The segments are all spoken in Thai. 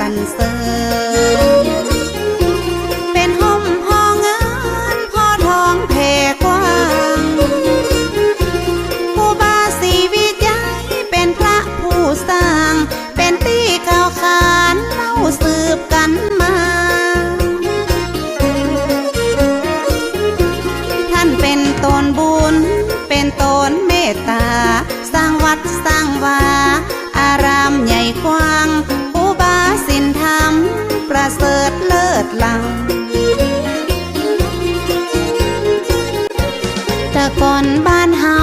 สรรเสริญเป็นห่มพอเงินพอทองแผ่กว้างผู้บาสีวิจัยเป็นพระผู้สร้างเป็นที่กล่าวขานเล่าสืบกันมาท่านเป็นตนบุญเป็นตนเมตตาสร้างวัดสร้างวาอารามใหญ่กว้างศีลธรรมประเสริฐเลิศล้ำแต่ก่อนบ้านเฮา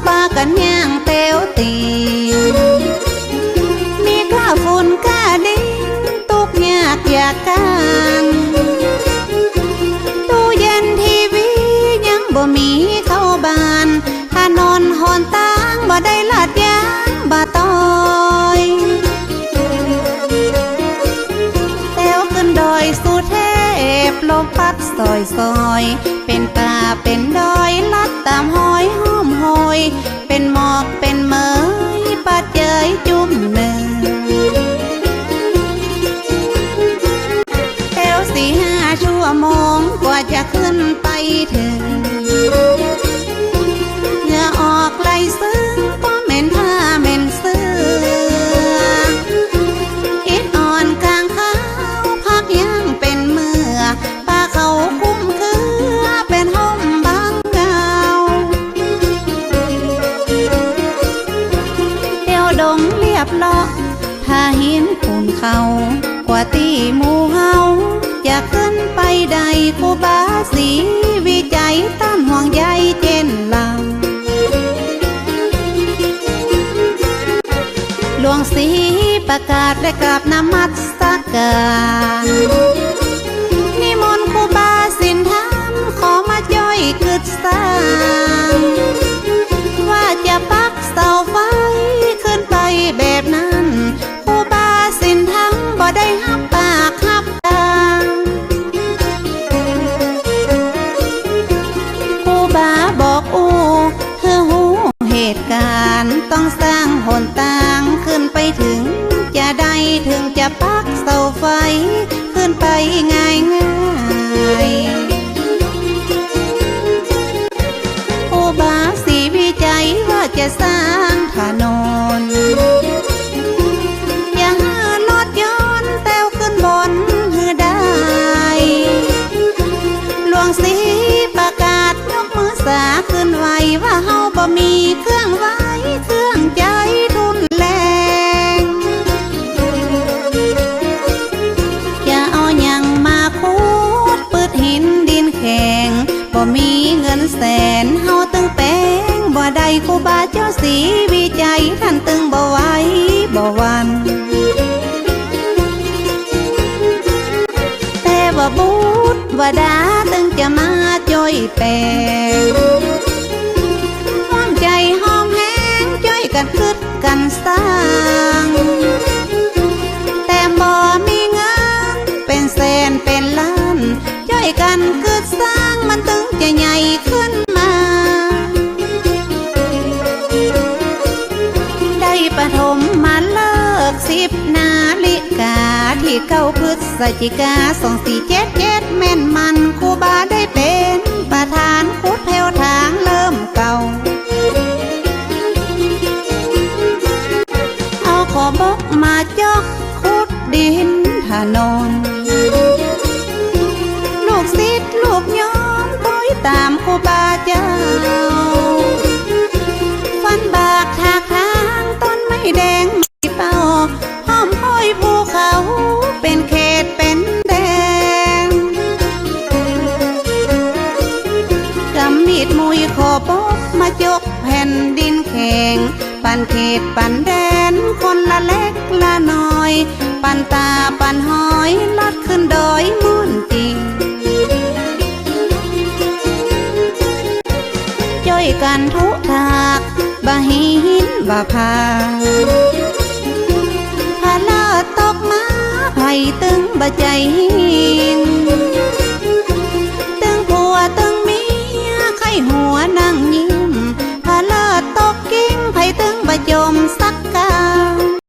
ปากันย่างเตียวตีมีกล้าฝุ่นกล้าดินตุกยากอยากกันตู้เย็นทีวียังบ่มีเข้าบ้านถ้านอนหอนตางบ่ได้ลาดยางบ่ต้อยดอยสุเทพลมพัดซอยซอยเป็นป่าเป็นดอยลัดตามห้อยห้อมหอยเป็นหมอกเป็นเมยปัดเจยจุ่มหนึ่งแถว4-5 ชั่วโมงกว่าจะขึ้นไปถึงเหงื่อออกไหลซึ้งก็เหม็นผ้าเหม็นเสื้ออิดอ่อนกลางขายังเป็นเมื่อป้าเขาคุ้มคือเป็นห้องบางเงาเดี่ยวดงเรียบเลาะถ้าหินปูนเขากว่าตีหมู่เฮาจะขึ้นไปใดครูบาสีวิจัยต้านห่วงใยเจนลำหลวงศรีประกาศได้กราบนมัสการนิมนต์ครูบาศีลธรรมขอมาย่อยกึศสร้างว่าจะปักเสาไฟขึ้นไปแบบนั้นครูบาศีลธรรมบ่ได้หับปากหับตาครูบาบอกเธอหูเหตุการณ์ต้องสร้างหนทางขึ้นไปถึงจะได้ถึงจะปักเสาไฟขึ้นไปง่ายครูบาสีวิจัยว่าจะสร้างถนนอย่างรถยนต์แต้วขึ้นบนหือได้หลวงศรีประกาศยกมือสาขึ้นไว้ว่าเฮาบ่มีเครื่องไว้เครื่องใจรุนแรงอย่าเอาหยังมาคูดปืดหินดินแข็งบ่มีเงินแสนเฮาตึงแป้งบ่ได้ครูบาเจ้าสีวิจัยท่านตึงบ่ไหวบ่วันแต่ว่าบุตรว่าดาตึงจะมาจ่อยแปลงห้องใจหอมแห้งจ่อยกันคึดกันสร้างแต่บ่มีเงินเป็นแสนเป็นล้านจ่อยกันคึดสร้างมันตึงจะใหญ่ขึ้นมาได้ปฐมมาเลิก10 นาฬิกาที่9 พฤศจิกา2477แม่นมันครูบาได้เป็นประธานขุดแผ่วทางเริ่มเก่าเอาขอบกมาจอกขุดดินถนนลูกศิษย์ลูกย้อมต้อยตามครูบาเจ้าฟันบากทากทางต้นไม้แดงไม่เป่าห้อมห้อยภูเขาเป็นเขตเป็นแดงกำมีดมุยขอบกมาจกแผ่นดินแข็งปันเขตปันแดนคนละเล็กละน้อยปันตาปันหอยลัดขึ้นดอยมุ่นจริงจ้อยกัน ทุทากบะหินบะพาพาลาตกมาไผ่ตึงบะใจ